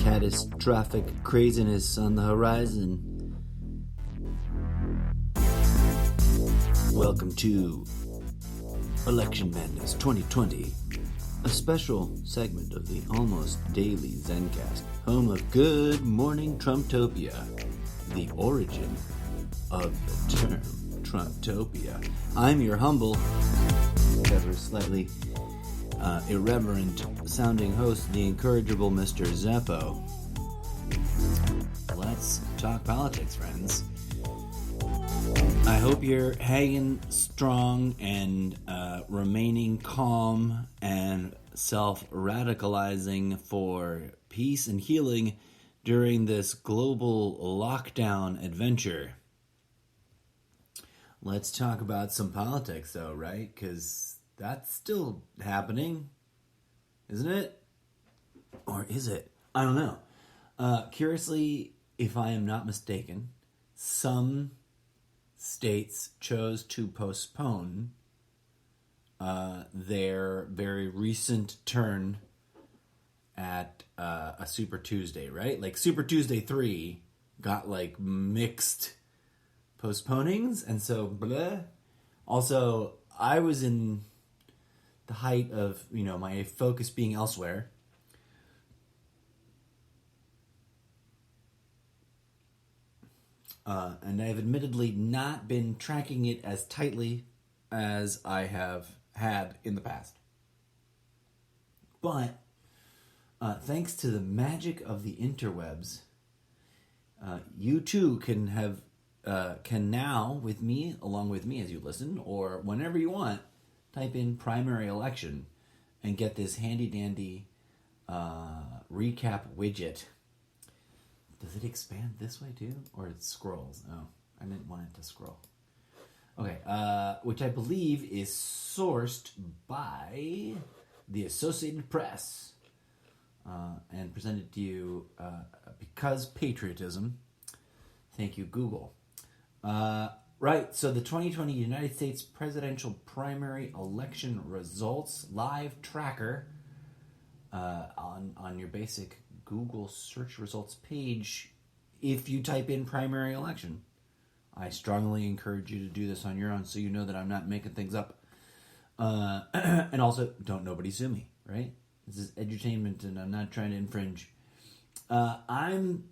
Catastrophic craziness on the horizon. Welcome to Election Madness 2020, a special segment of the almost daily Zencast, home of Good Morning Trumptopia, the origin of the term Trumptopia. I'm your humble, ever slightly irreverent sounding host, the incorrigible Mr. Zeppo. Let's talk politics, friends. I hope you're hanging strong and remaining calm and self-radicalizing for peace and healing during this global lockdown adventure. Let's talk about some politics, though, right? Because that's still happening, isn't it? Or is it? I don't know. Curiously, if I am not mistaken, some states chose to postpone their very recent turn at a Super Tuesday, right? Like Super Tuesday 3 got like mixed postponings, and so bleh. Also, I was in the height of, my focus being elsewhere. And I've admittedly not been tracking it as tightly as I have had in the past. But thanks to the magic of the interwebs, you too can now, along with me as you listen, or whenever you want, type in primary election and get this handy-dandy recap widget. Does it expand this way too? Or it scrolls? Oh, I didn't want it to scroll. Okay, which I believe is sourced by the Associated Press and presented to you because patriotism. Thank you, Google. Right, so the 2020 United States presidential primary election results live tracker on your basic Google search results page. If you type in primary election, I strongly encourage you to do this on your own so you know that I'm not making things up. And also, don't nobody sue me, right? This is edutainment and I'm not trying to infringe. I'm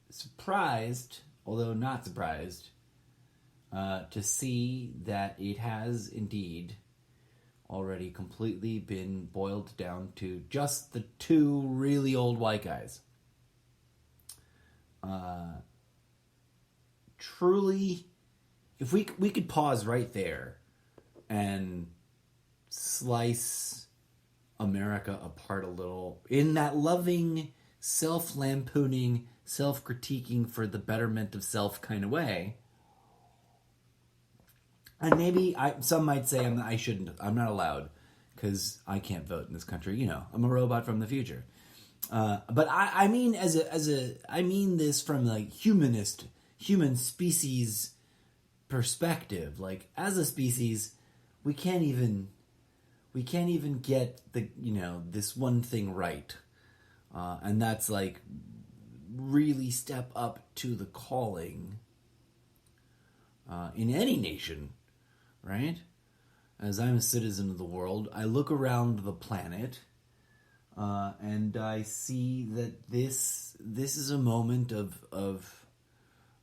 surprised, although not surprised, to see that it has indeed already completely been boiled down to just the two really old white guys. Truly, if we could pause right there and slice America apart a little in that loving, self-lampooning, self-critiquing for the betterment of self kind of way. And maybe some might say I shouldn't. I'm not allowed because I can't vote in this country. I'm a robot from the future. But I mean I mean this from like human species perspective. Like as a species, we can't even get the this one thing right, and that's like really step up to the calling in any nation. Right? As I'm a citizen of the world, I look around the planet and I see that this is a moment of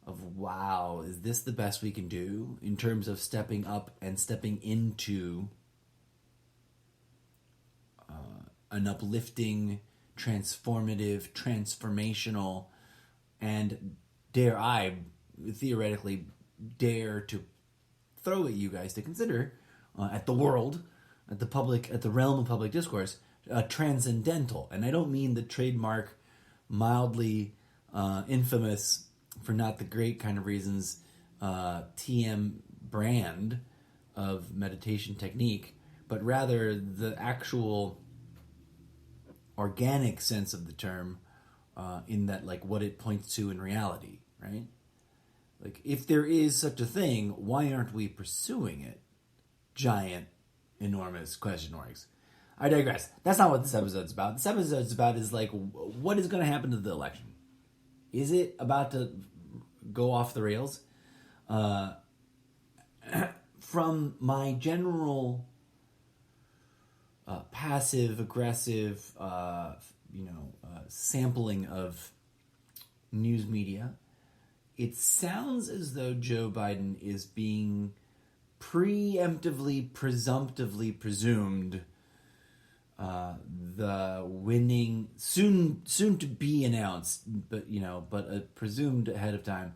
wow, is this the best we can do in terms of stepping up and stepping into an uplifting, transformative, transformational, and theoretically dare to throw at you guys to consider, at the world, at the realm of public discourse, transcendental. And I don't mean the trademark, mildly infamous, for not the great kind of reasons, TM brand of meditation technique, but rather the actual organic sense of the term, in that, like, what it points to in reality, right? Like, if there is such a thing, why aren't we pursuing it? Giant, enormous question marks. I digress. That's not what this episode's about. This episode's about is like, what is going to happen to the election? Is it about to go off the rails? From my general passive aggressive, sampling of news media, it sounds as though Joe Biden is being preemptively, presumptively presumed the winning, soon to be announced, but presumed ahead of time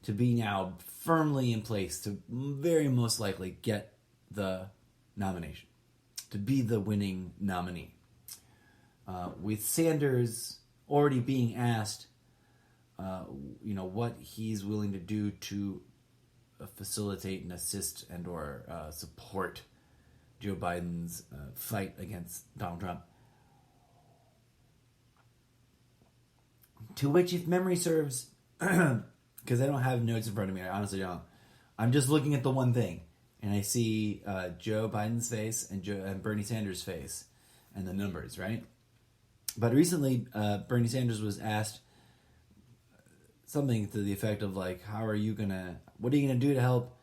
to be now firmly in place to very most likely get the nomination, to be the winning nominee. With Sanders already being asked, what he's willing to do to facilitate and assist and or support Joe Biden's fight against Donald Trump. To which, if memory serves, because I don't have notes in front of me, I honestly don't. I'm just looking at the one thing, and I see Joe Biden's face and Bernie Sanders' face, and the numbers, right? But recently, Bernie Sanders was asked something to the effect of like, what are you gonna do to help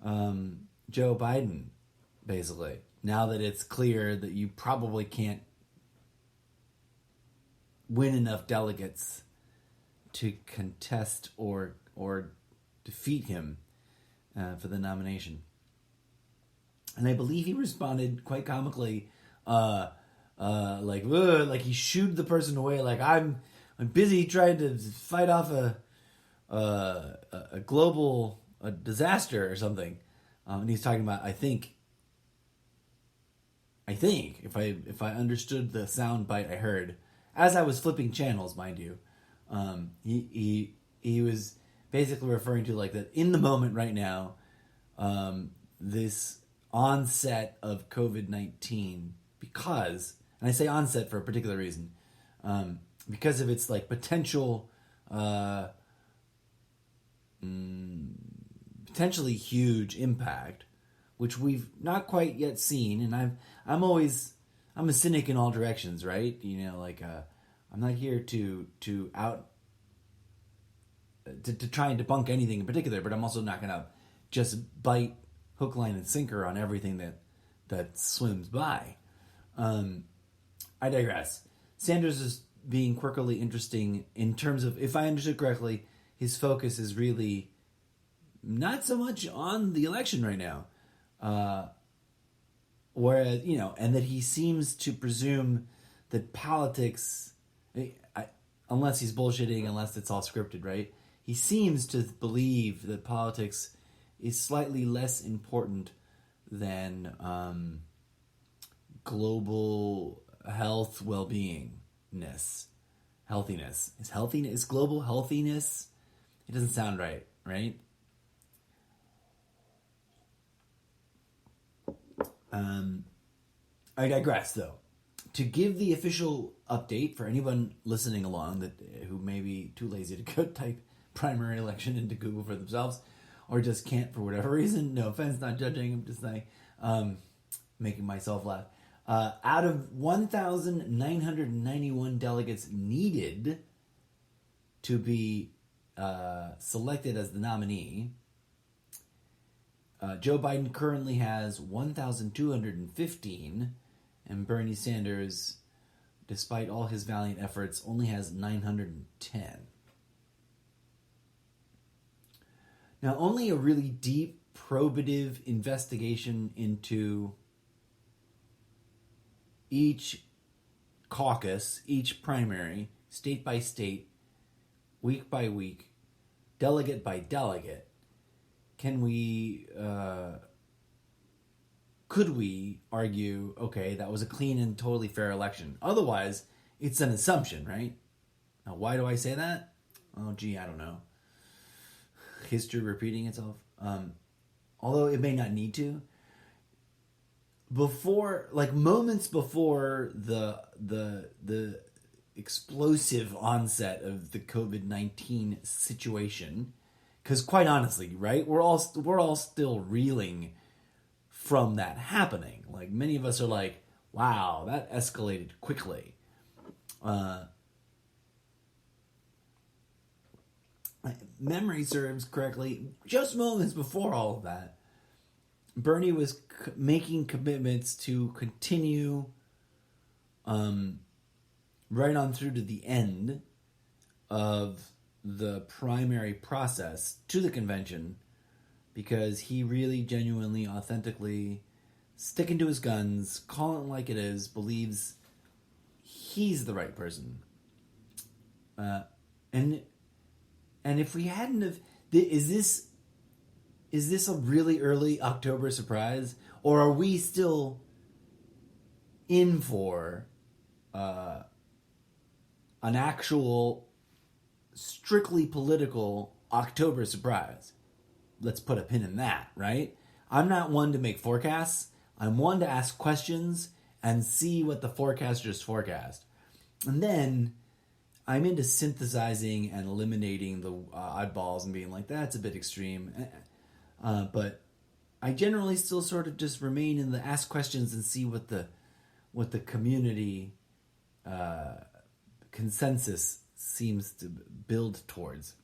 Joe Biden, basically, now that it's clear that you probably can't win enough delegates to contest or defeat him for the nomination. And I believe he responded quite comically, like he shooed the person away, like I'm busy trying to fight off a global disaster or something. And he's talking about, I think if I understood the sound bite I heard as I was flipping channels, mind you, he was basically referring to like that in the moment right now, this onset of COVID-19, because, and I say onset for a particular reason, because of its like potentially huge impact, which we've not quite yet seen. And I'm a cynic in all directions, right? I'm not here to try and debunk anything in particular, but I'm also not going to just bite hook, line, and sinker on everything that swims by. I digress. Sanders is being quirkily interesting in terms of, if I understood correctly, his focus is really not so much on the election right now. Whereas, and that he seems to presume that politics, unless he's bullshitting, unless it's all scripted, right? He seems to believe that politics is slightly less important than global health, well-beingness, healthiness. Is global healthiness? It doesn't sound right, right? I digress, though. To give the official update for anyone listening along who may be too lazy to go type primary election into Google for themselves, or just can't for whatever reason. No offense, not judging. I'm just saying, making myself laugh. Out of 1,991 delegates needed to be selected as the nominee, Joe Biden currently has 1,215, and Bernie Sanders, despite all his valiant efforts, only has 910. Now, only a really deep, probative investigation into each caucus, each primary, state by state, week by week, delegate by delegate, could we argue, okay, that was a clean and totally fair election? Otherwise, it's an assumption, right? Now, why do I say that? Oh, gee, I don't know. History repeating itself. Although it may not need to. Moments before the explosive onset of the COVID-19 situation, Because quite honestly, right, we're all still reeling from that happening. Like many of us are like, wow, that escalated quickly. Memory serves correctly, just moments before all of that, Bernie was making commitments to continue right on through to the end of the primary process to the convention, because he really genuinely, authentically, sticking to his guns, calling it like it is, believes he's the right person. And if we hadn't have, is this a really early October surprise, or are we still in for an actual strictly political October surprise? Let's put a pin in that, right? I'm not one to make forecasts. I'm one to ask questions and see what the forecasters forecast. And then I'm into synthesizing and eliminating the oddballs and being like, that's a bit extreme. But I generally still sort of just remain in the ask questions and see what the community consensus seems to build towards.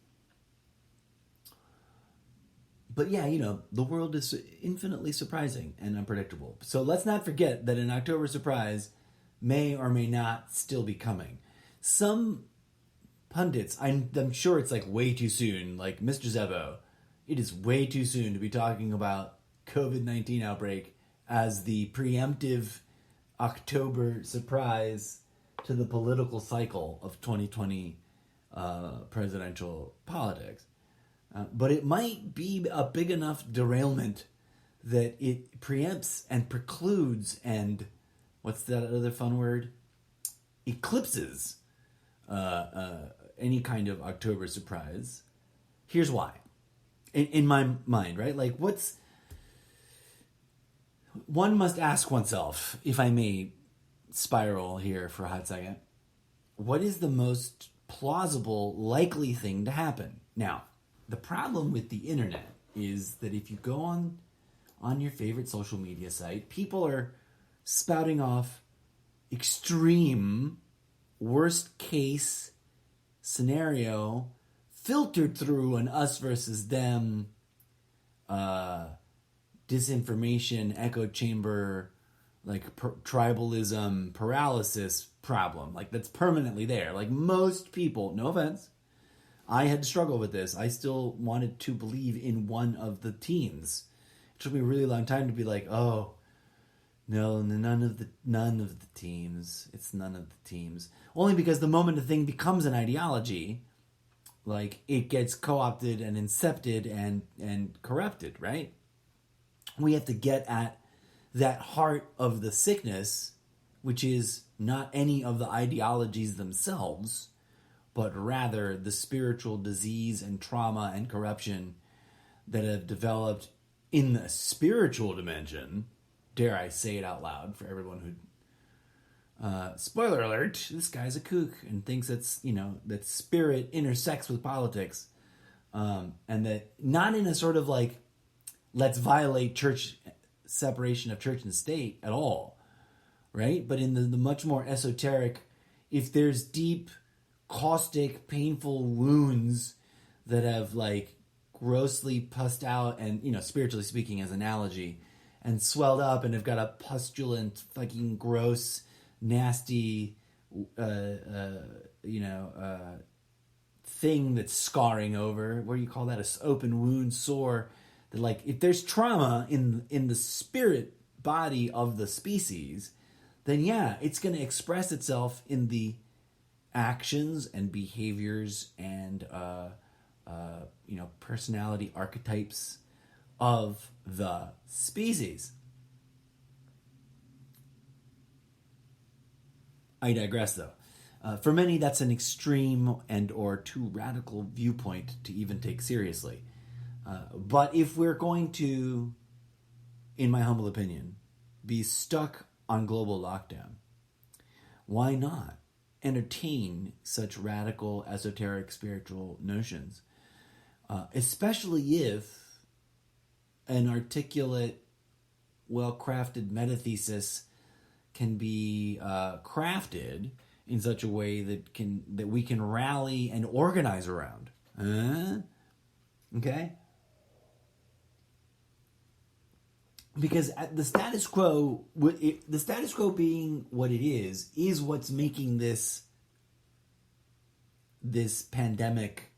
But yeah, the world is infinitely surprising and unpredictable. So let's not forget that an October surprise may or may not still be coming. Some pundits, I'm sure it's like way too soon, like Mr. Zebo, it is way too soon to be talking about COVID-19 outbreak as the preemptive October surprise to the political cycle of 2020 presidential politics. But it might be a big enough derailment that it preempts and precludes and, what's that other fun word? Eclipses any kind of October surprise. Here's why. In my mind, right? Like, one must ask oneself, if I may spiral here for a hot second, what is the most plausible, likely thing to happen? Now, the problem with the internet is that if you go on your favorite social media site, people are spouting off extreme, worst case scenario filtered through an us versus them disinformation echo chamber, like tribalism paralysis problem, like that's permanently there. Like most people, no offense, I had to struggle with this. I still wanted to believe in one of the teams. It took me a really long time to be like, oh no, none of the teams. It's none of the teams. Only because the moment a thing becomes an ideology, like it gets co-opted and incepted and corrupted, right? We have to get at that heart of the sickness, which is not any of the ideologies themselves, but rather the spiritual disease and trauma and corruption that have developed in the spiritual dimension. Dare I say it out loud for everyone who... spoiler alert, this guy's a kook and thinks that spirit intersects with politics. And that not in a sort of like, let's violate church separation of church and state at all, right? But in the much more esoteric, if there's deep, caustic, painful wounds that have like grossly pussed out and, spiritually speaking as analogy, and swelled up and have got a pustulant, fucking gross, nasty, thing that's scarring over. What do you call that? An open wound, sore. That, like, if there's trauma in the spirit body of the species, then yeah, it's going to express itself in the actions and behaviors and personality archetypes of the species. I digress, though. For many, that's an extreme and or too radical viewpoint to even take seriously. But if we're going to, in my humble opinion, be stuck on global lockdown, why not entertain such radical, esoteric, spiritual notions? especially if an articulate, well-crafted metathesis can be crafted in such a way that we can rally and organize around. Okay? Because the status quo being what it is what's making this pandemic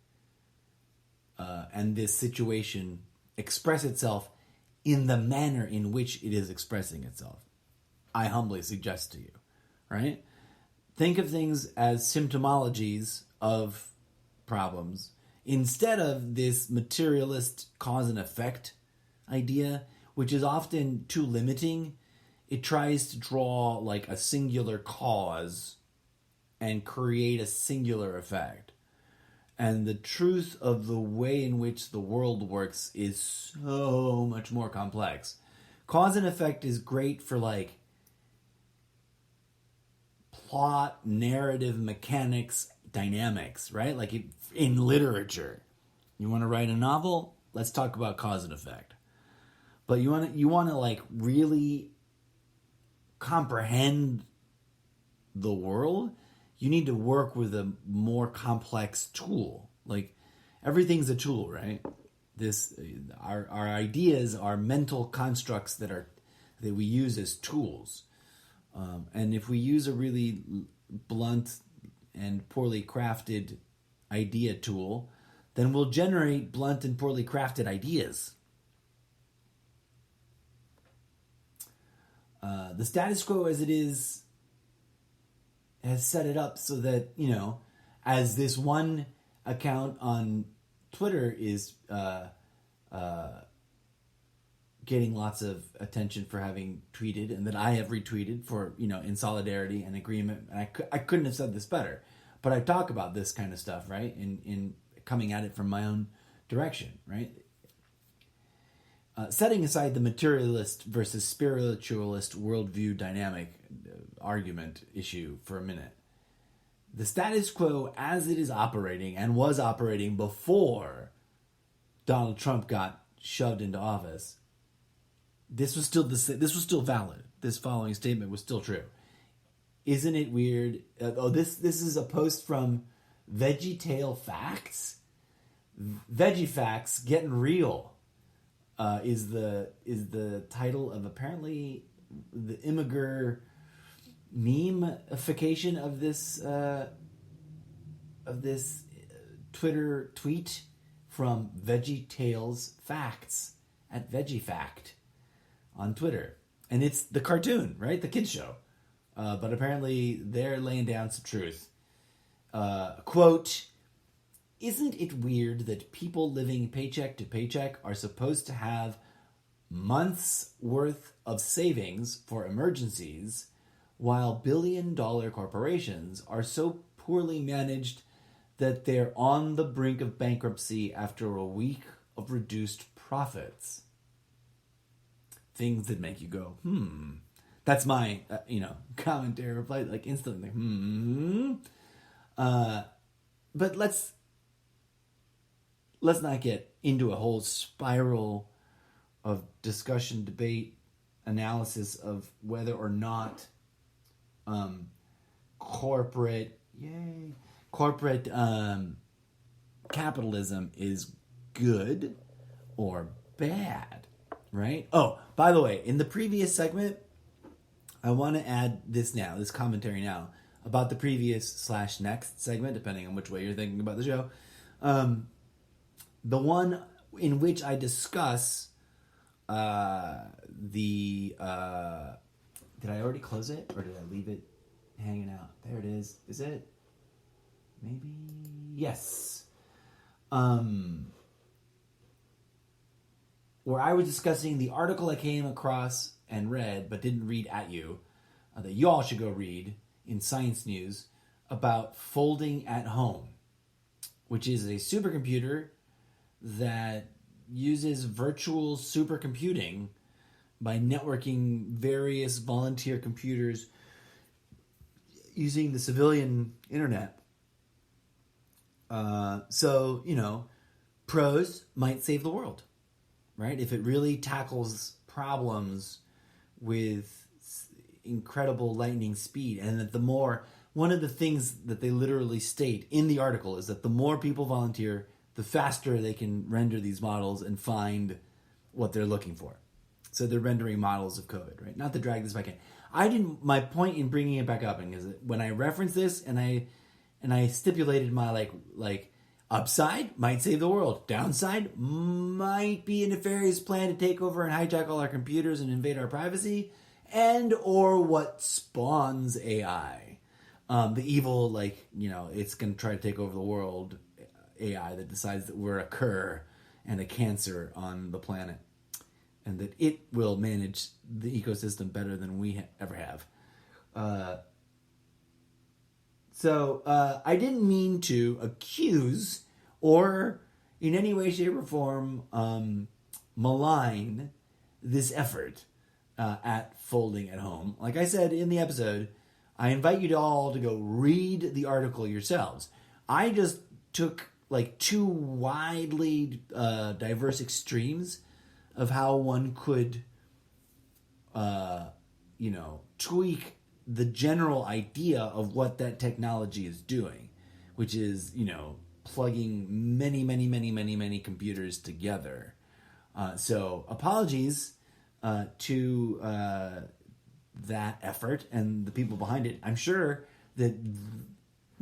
and this situation express itself in the manner in which it is expressing itself. I humbly suggest to you, right? Think of things as symptomologies of problems instead of this materialist cause and effect idea, which is often too limiting. It tries to draw like a singular cause and create a singular effect. And the truth of the way in which the world works is so much more complex. Cause and effect is great for like plot, narrative, mechanics, dynamics, right? Like in literature. You want to write a novel? Let's talk about cause and effect. But you want to like really comprehend the world, you need to work with a more complex tool. Like everything's a tool, right? Our ideas are mental constructs that we use as tools. And if we use a really blunt and poorly crafted idea tool, then we'll generate blunt and poorly crafted ideas. The status quo as it is has set it up so that, as this one account on Twitter is getting lots of attention for having tweeted, and that I have retweeted for, in solidarity and agreement. And I couldn't have said this better, but I talk about this kind of stuff, right? In coming at it from my own direction, right? Setting aside the materialist versus spiritualist worldview dynamic argument issue for a minute, the status quo as it is operating and was operating before Donald Trump got shoved into office, this was still valid. This following statement was still true. Isn't it weird? This is a post from VeggieTale Facts. Veggie Facts Getting Real. Is the title of apparently the Imgur meme-ification of this Twitter tweet from VeggieTales Facts at VeggieFact on Twitter, and it's the cartoon, right? The kids show, but apparently they're laying down some truth. Quote. Isn't it weird that people living paycheck to paycheck are supposed to have months worth of savings for emergencies, while billion-dollar corporations are so poorly managed that they're on the brink of bankruptcy after a week of reduced profits? Things that make you go, That's my, commentary reply, like instantly, But let's not get into a whole spiral of discussion, debate, analysis of whether or not corporate capitalism is good or bad, right? Oh, by the way, in the previous segment, I want to add this commentary now, about the previous / next segment, depending on which way you're thinking about the show. The one in which I discuss did I already close it, or did I leave it hanging out? There it is. Is it? Maybe. Yes. Where I was discussing the article I came across and read, but didn't read at you, that you all should go read in Science News, about Folding at Home, which is a supercomputer that uses virtual supercomputing by networking various volunteer computers using the civilian internet. So, Pros might save the world, right? If it really tackles problems with incredible lightning speed, and that one of the things that they literally state in the article is that the more people volunteer, the faster they can render these models and find what they're looking for. So they're rendering models of COVID, right? Not to drag this back in. My point in bringing it back up is that when I reference this and I stipulated my like upside might save the world, downside might be a nefarious plan to take over and hijack all our computers and invade our privacy, and or what spawns AI. The evil, it's going to try to take over the world AI that decides that we're a cur and a cancer on the planet, and that it will manage the ecosystem better than we ever have. So I didn't mean to accuse or in any way, shape, or form malign this effort at Folding at Home. Like I said in the episode, I invite you all to go read the article yourselves. I just took two widely diverse extremes of how one could, tweak the general idea of what that technology is doing, which is, plugging many, many, many, many, many computers together. So apologies to that effort and the people behind it. I'm sure that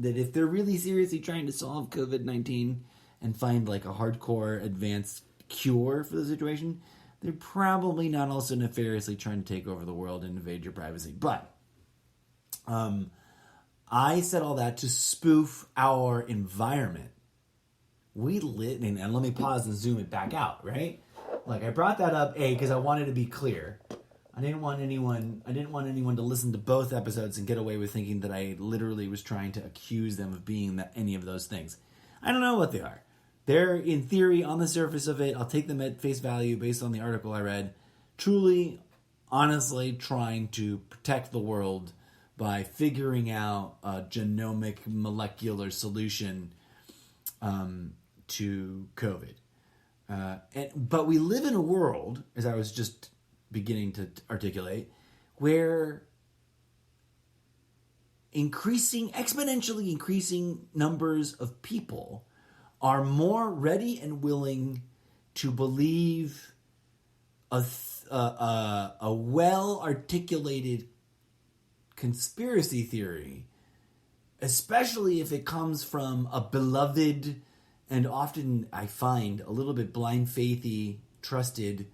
if they're really seriously trying to solve COVID-19 and find a hardcore advanced cure for the situation, they're probably not also nefariously trying to take over the world and invade your privacy. But I said all that to spoof our environment. We live, and let me pause and zoom it back out, right? I brought that up, because I wanted to be clear. I didn't want anyone to listen to both episodes and get away with thinking that I literally was trying to accuse them of being any of those things. I don't know what they are. They're, in theory, on the surface of it, I'll take them at face value based on the article I read, truly, honestly trying to protect the world by figuring out a genomic molecular solution to COVID. But we live in a world, as I was just beginning to articulate, where exponentially increasing numbers of people are more ready and willing to believe a well-articulated conspiracy theory, especially if it comes from a beloved and often, I find, a little bit blind faithy, trusted,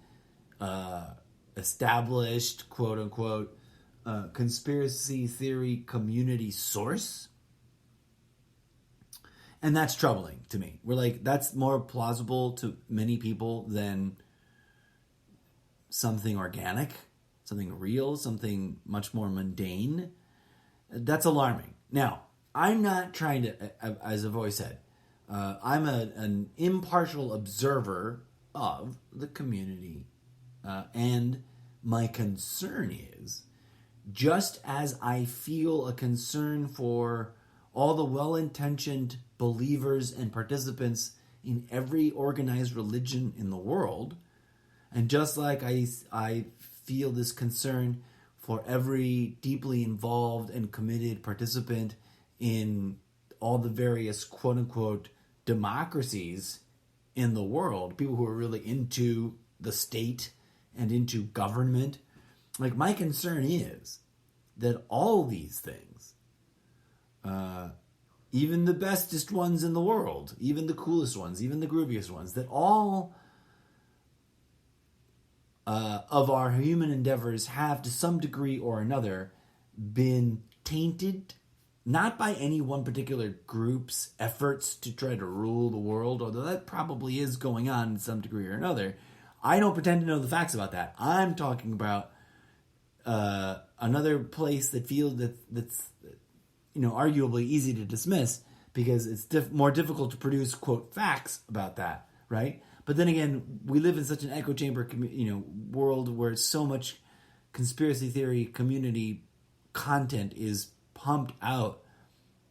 established, quote-unquote, conspiracy theory community source. And that's troubling to me. We're that's more plausible to many people than something organic, something real, something much more mundane. That's alarming. Now, I'm not trying to, as I've always said, I'm an impartial observer of the community. And my concern is, just as I feel a concern for all the well-intentioned believers and participants in every organized religion in the world, and just like I feel this concern for every deeply involved and committed participant in all the various quote-unquote democracies in the world, people who are really into the state and into government, my concern is that all these things, even the bestest ones in the world, even the coolest ones, even the grooviest ones, that all of our human endeavors have, to some degree or another, been tainted, not by any one particular group's efforts to try to rule the world, although that probably is going on in some degree or another. I don't pretend to know the facts about that. I'm talking about another place that feels that's arguably easy to dismiss because it's more difficult to produce, quote, facts about that, right? But then again, we live in such an echo chamber, world where so much conspiracy theory community content is pumped out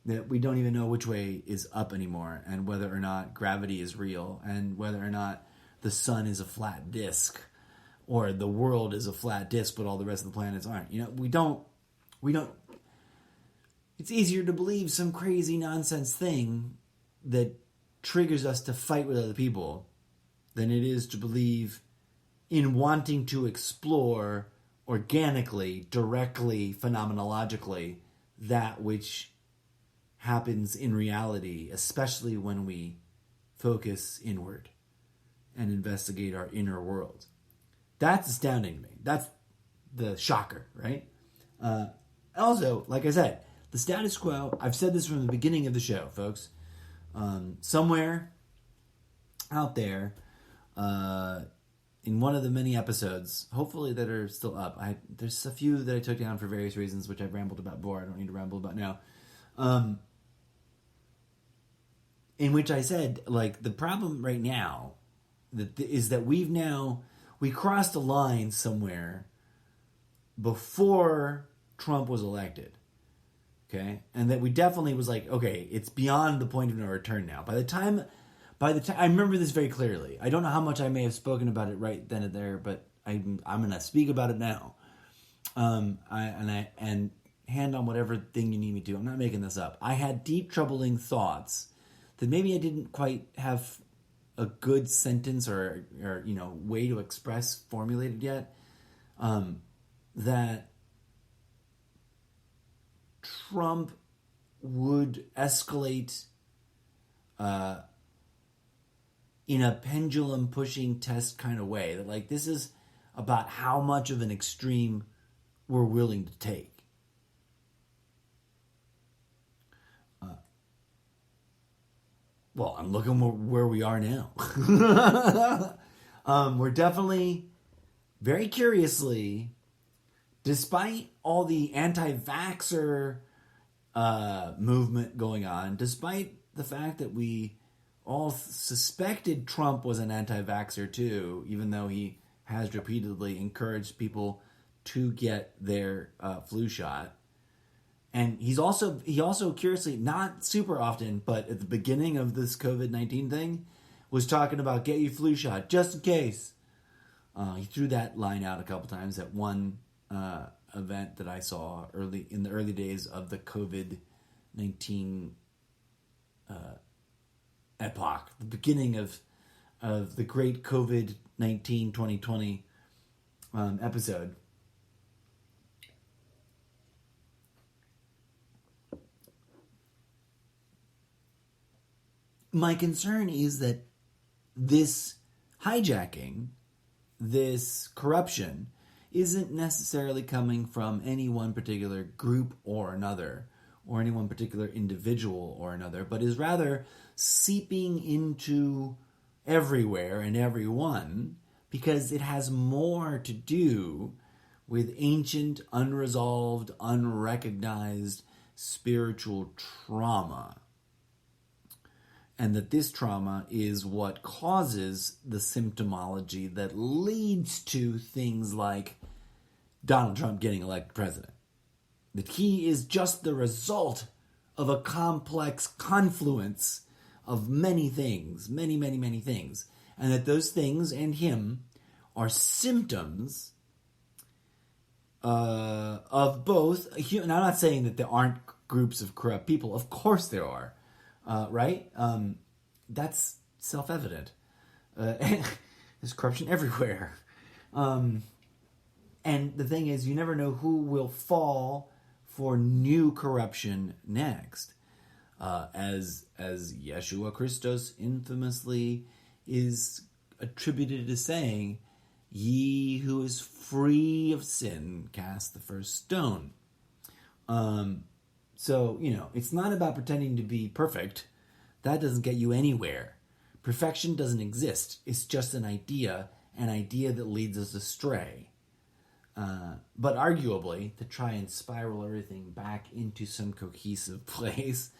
that we don't even know which way is up anymore, and whether or not gravity is real, and whether or not the sun is a flat disk, or the world is a flat disk, but all the rest of the planets aren't. We don't. It's easier to believe some crazy nonsense thing that triggers us to fight with other people than it is to believe in wanting to explore organically, directly, phenomenologically, that which happens in reality, especially when we focus inward and investigate our inner world. That's astounding to me. That's the shocker, right? Also, like I said, the status quo, I've said this from the beginning of the show, folks. Somewhere out there, in one of the many episodes, hopefully that are still up, there's a few that I took down for various reasons, which I've rambled about before. I don't need to ramble about now. In which I said, like, the problem right now is that we crossed a line somewhere before Trump was elected. Okay? And that we definitely was like, okay, it's beyond the point of no return now. By the time I remember this very clearly. I don't know how much I may have spoken about it right then and there, but I'm going to speak about it now. And hand on whatever thing you need me to. I'm not making this up. I had deep troubling thoughts that maybe I didn't quite have a good sentence or way to express formulated yet. That Trump would escalate in a pendulum pushing test kind of way. That, like, this is about how much of an extreme we're willing to take. Well, I'm looking where we are now. We're definitely, very curiously, despite all the anti-vaxxer movement going on, despite the fact that we all suspected Trump was an anti-vaxxer too, even though he has repeatedly encouraged people to get their flu shot. And he also curiously, not super often, but at the beginning of this COVID-19 thing, was talking about get your flu shot, just in case. He threw that line out a couple times at one event that I saw in the early days of the COVID-19 epoch, the beginning of the great COVID-19 2020 episode. My concern is that this hijacking, this corruption, isn't necessarily coming from any one particular group or another, or any one particular individual or another, but is rather seeping into everywhere and everyone, because it has more to do with ancient, unresolved, unrecognized spiritual trauma. And that this trauma is what causes the symptomology that leads to things like Donald Trump getting elected president. That he is just the result of a complex confluence of many things, many, many, many things. And that those things and him are symptoms of both. And I'm not saying that there aren't groups of corrupt people. Of course there are. Right? That's self-evident. There's corruption everywhere. And the thing is, you never know who will fall for new corruption next. As Yeshua Christos infamously is attributed to saying, "Ye who is free of sin, cast the first stone." So, it's not about pretending to be perfect. That doesn't get you anywhere. Perfection doesn't exist. It's just an idea that leads us astray. But arguably, to try and spiral everything back into some cohesive place,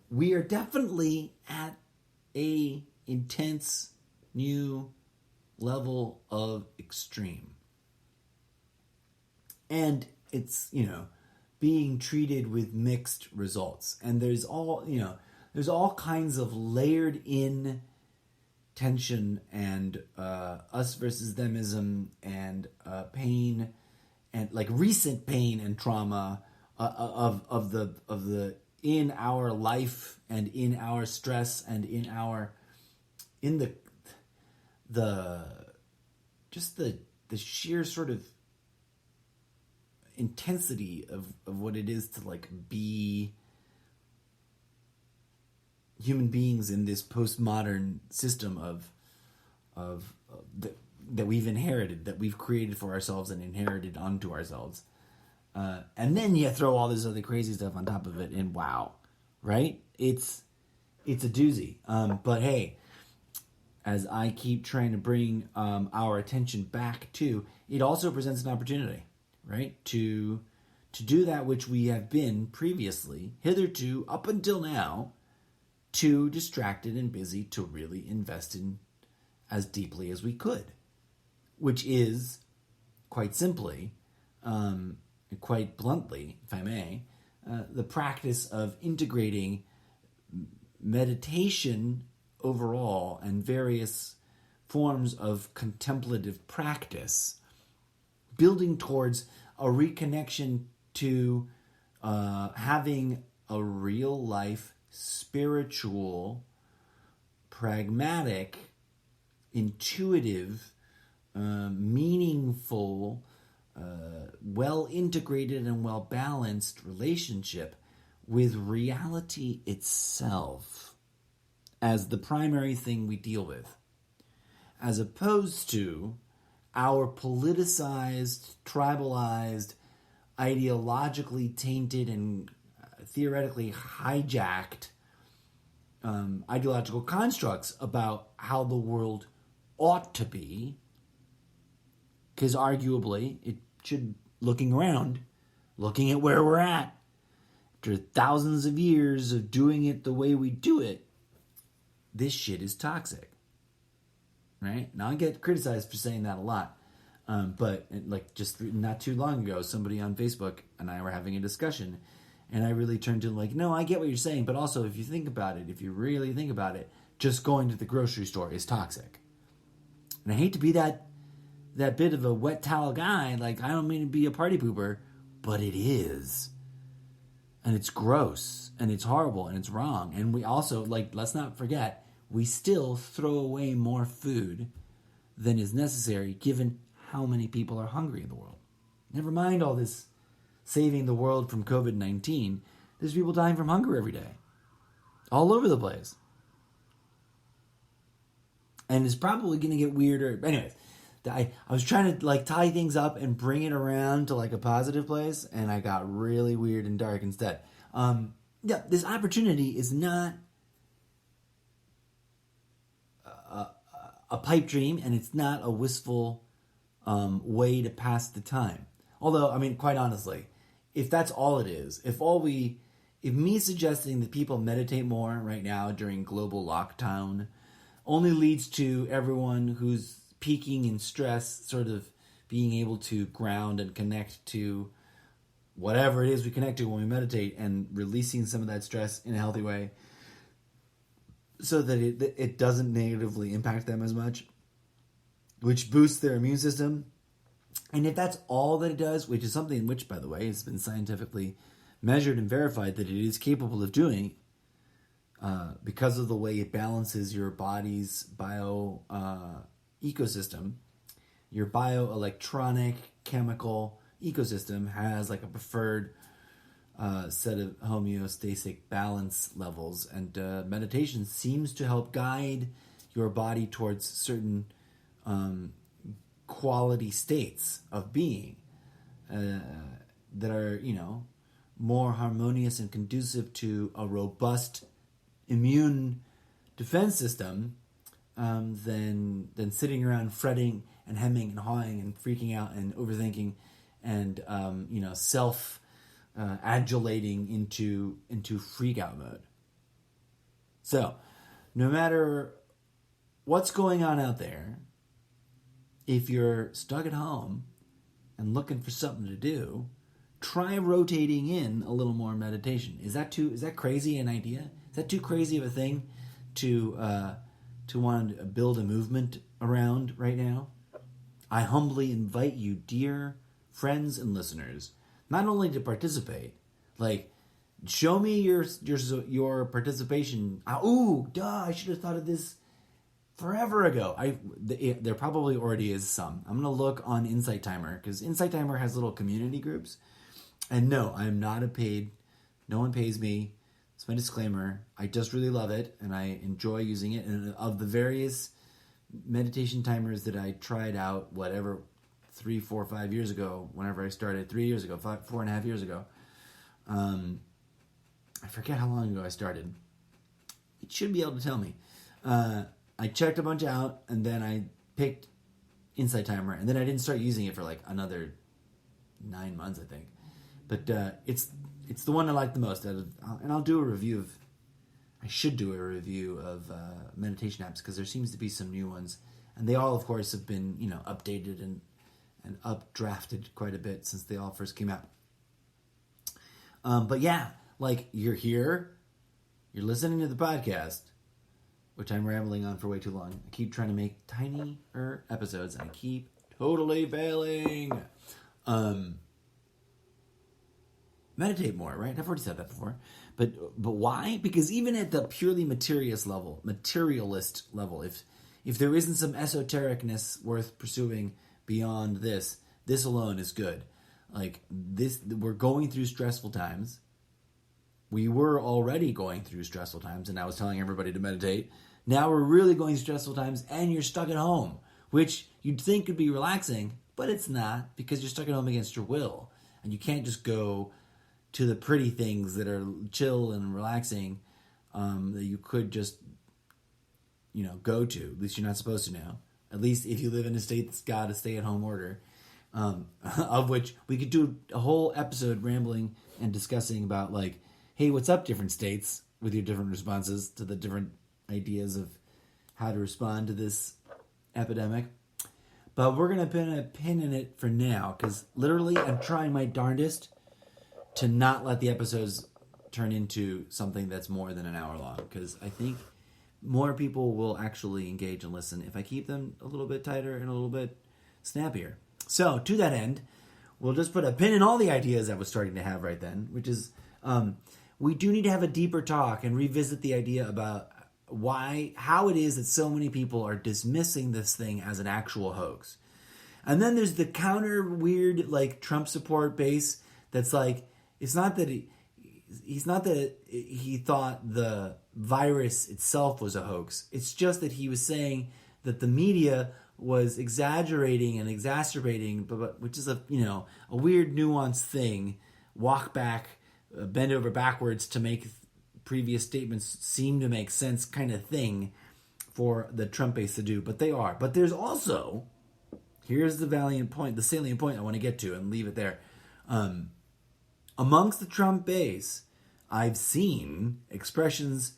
we are definitely at a intense new level of extreme. And it's, being treated with mixed results. And there's all kinds of layered in tension and us versus themism and pain and like recent pain and trauma of the in our life and in our stress and in the just the sheer sort of intensity of what it is to like be human beings in this postmodern system of that we've inherited, that we've created for ourselves and inherited onto ourselves. And then you throw all this other crazy stuff on top of it, and wow, right? It's a doozy. But hey, as I keep trying to bring our attention back to, it also presents an opportunity, right? To do that which we have been previously, hitherto, up until now, too distracted and busy to really invest in as deeply as we could, which is, quite simply, quite bluntly, if I may, the practice of integrating meditation overall and various forms of contemplative practice, building towards a reconnection to having a real life, spiritual, pragmatic, intuitive, meaningful, well integrated and well balanced relationship with reality itself as the primary thing we deal with, as opposed to our politicized, tribalized, ideologically tainted, and theoretically hijacked ideological constructs about how the world ought to be, because arguably it should, looking around, looking at where we're at, after thousands of years of doing it the way we do it, this shit is toxic, right? Now I get criticized for saying that a lot, but like just not too long ago, somebody on Facebook and I were having a discussion, and I really turned to like, no, I get what you're saying, but also if you think about it, if you really think about it, just going to the grocery store is toxic. And I hate to be that bit of a wet towel guy, like I don't mean to be a party pooper, but it is. And it's gross, and it's horrible, and it's wrong. And we also, like, let's not forget, we still throw away more food than is necessary given how many people are hungry in the world. Never mind all this saving the world from COVID-19. There's people dying from hunger every day. All over the place. And it's probably going to get weirder. Anyways, I was trying to like tie things up and bring it around to like a positive place, and I got really weird and dark instead. Yeah, this opportunity is not a pipe dream, and it's not a wistful way to pass the time. Although, I mean, quite honestly, if that's all it is, if me suggesting that people meditate more right now during global lockdown only leads to everyone who's peaking in stress sort of being able to ground and connect to whatever it is we connect to when we meditate, and releasing some of that stress in a healthy way so that it doesn't negatively impact them as much, which boosts their immune system. And if that's all that it does, which is something which, by the way, has been scientifically measured and verified that it is capable of doing, because of the way it balances your body's bio ecosystem, your bioelectronic chemical ecosystem has like a preferred set of homeostatic balance levels, and meditation seems to help guide your body towards certain quality states of being that are, more harmonious and conducive to a robust immune defense system than sitting around fretting and hemming and hawing and freaking out and overthinking and self adulating into freak out mode. So, no matter what's going on out there, if you're stuck at home and looking for something to do, try rotating in a little more meditation. Is that crazy an idea? Is that too crazy of a thing to want to build a movement around right now? I humbly invite you, dear friends and listeners, not only to participate, like show me your participation. I should have thought of this forever ago. There probably already is some. I'm gonna look on Insight Timer because Insight Timer has little community groups. And no, I am not a paid. No one pays me. It's my disclaimer. I just really love it and I enjoy using it. And of the various meditation timers that I tried out, 3, 4, 5 years ago, whenever I started, 3 years ago, 4.5 years ago. I forget how long ago I started. It should be able to tell me. I checked a bunch out, and then I picked Insight Timer, and then I didn't start using it for like another 9 months, I think. But it's the one I like the most. And I'll do a review of. I should do a review of meditation apps because there seems to be some new ones, and they all, of course, have been updated and updrafted quite a bit since they all first came out. But yeah, like you're here, you're listening to the podcast, which I'm rambling on for way too long. I keep trying to make tinier episodes, and I keep totally failing. Meditate more, right? I've already said that before. But why? Because even at the purely materialist level, if there isn't some esotericness worth pursuing beyond this alone is good. Like this, we're going through stressful times. We were already going through stressful times, and I was telling everybody to meditate. Now we're really going through stressful times, and you're stuck at home, which you'd think could be relaxing, but it's not because you're stuck at home against your will, and you can't just go to the pretty things that are chill and relaxing that you could just, go to. At least you're not supposed to now. At least if you live in a state that's got a stay-at-home order, of which we could do a whole episode rambling and discussing about, like, hey, what's up, different states, with your different responses to the different ideas of how to respond to this epidemic. But we're going to put a pin in it for now, because literally I'm trying my darndest to not let the episodes turn into something that's more than an hour long, because I think more people will actually engage and listen if I keep them a little bit tighter and a little bit snappier. So, to that end, we'll just put a pin in all the ideas I was starting to have right then, which is we do need to have a deeper talk and revisit the idea about how it is that so many people are dismissing this thing as an actual hoax. And then there's the counter weird, like, Trump support base that's like, it's not that he thought the virus itself was a hoax. It's just that he was saying that the media was exaggerating and exacerbating, but which is a weird nuanced thing. Walk back, bend over backwards to make previous statements seem to make sense, kind of thing for the Trump base to do. But they are. But there's also, here's the salient point I want to get to and leave it there. Amongst the Trump base, I've seen expressions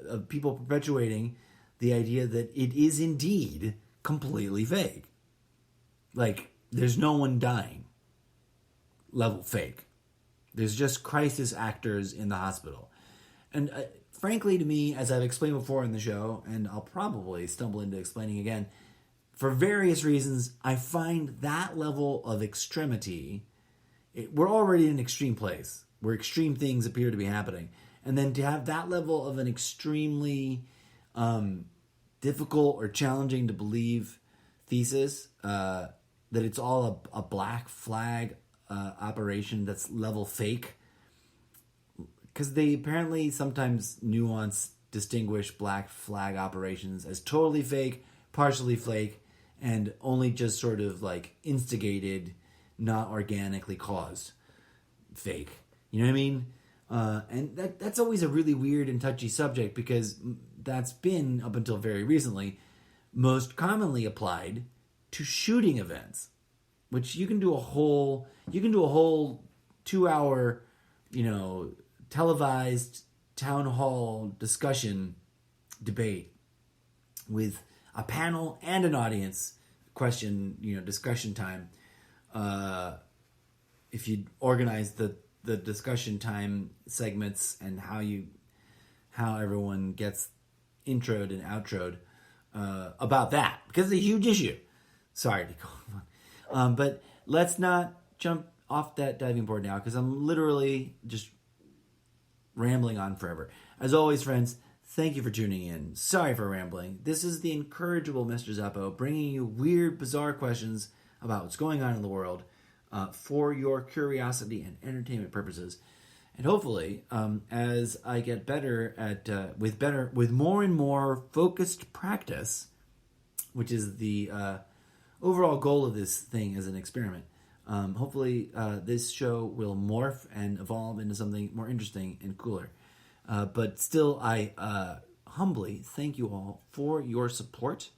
of people perpetuating the idea that it is indeed completely fake. Like, there's no one dying. Level fake. There's just crisis actors in the hospital. And frankly, to me, as I've explained before in the show, and I'll probably stumble into explaining again, for various reasons, I find that level of extremity, we're already in an extreme place where extreme things appear to be happening. And then to have that level of an extremely difficult or challenging to believe thesis, that it's all a black flag operation that's level fake, because they apparently sometimes distinguish black flag operations as totally fake, partially fake, and only just sort of like instigated, not organically caused fake. You know what I mean? And that's always a really weird and touchy subject, because that's been, up until very recently, most commonly applied to shooting events, which you can do a whole 2-hour, televised town hall debate with a panel and an audience discussion time, if you organize the discussion time segments and how everyone gets introed and outroed about that, because it's a huge issue. Sorry to go on. But let's not jump off that diving board now, because I'm literally just rambling on forever. As always, friends, thank you for tuning in. Sorry for rambling. This is the incorrigible Mr. Zeppo, bringing you weird, bizarre questions about what's going on in the world for your curiosity and entertainment purposes. And hopefully, as I get better at with more and more focused practice, which is the overall goal of this thing as an experiment, hopefully this show will morph and evolve into something more interesting and cooler. But still, I humbly thank you all for your support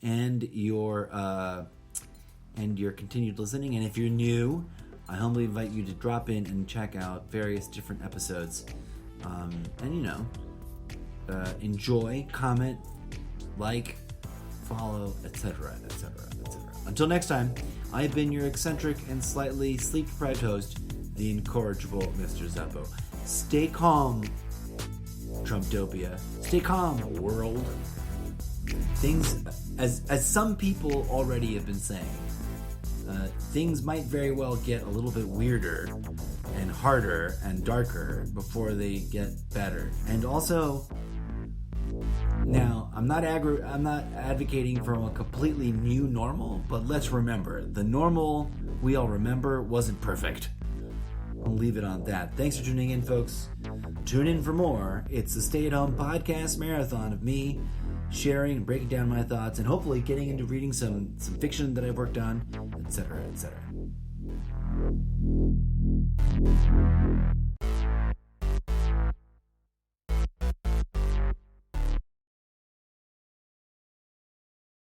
and your continued listening. And if you're new, I humbly invite you to drop in and check out various different episodes. And, enjoy, comment, like, follow, etc., etc., etc. Until next time, I've been your eccentric and slightly sleep-deprived host, the incorrigible Mr. Zeppo. Stay calm, Trumptopia. Stay calm, world. Things, as some people already have been saying, things might very well get a little bit weirder and harder and darker before they get better. And also, now, I'm not advocating for a completely new normal, but let's remember, the normal we all remember wasn't perfect. I'll leave it on that. Thanks for tuning in, folks. Tune in for more. It's a stay-at-home podcast marathon of me sharing and breaking down my thoughts, and hopefully getting into reading some fiction that I've worked on, etc., etc.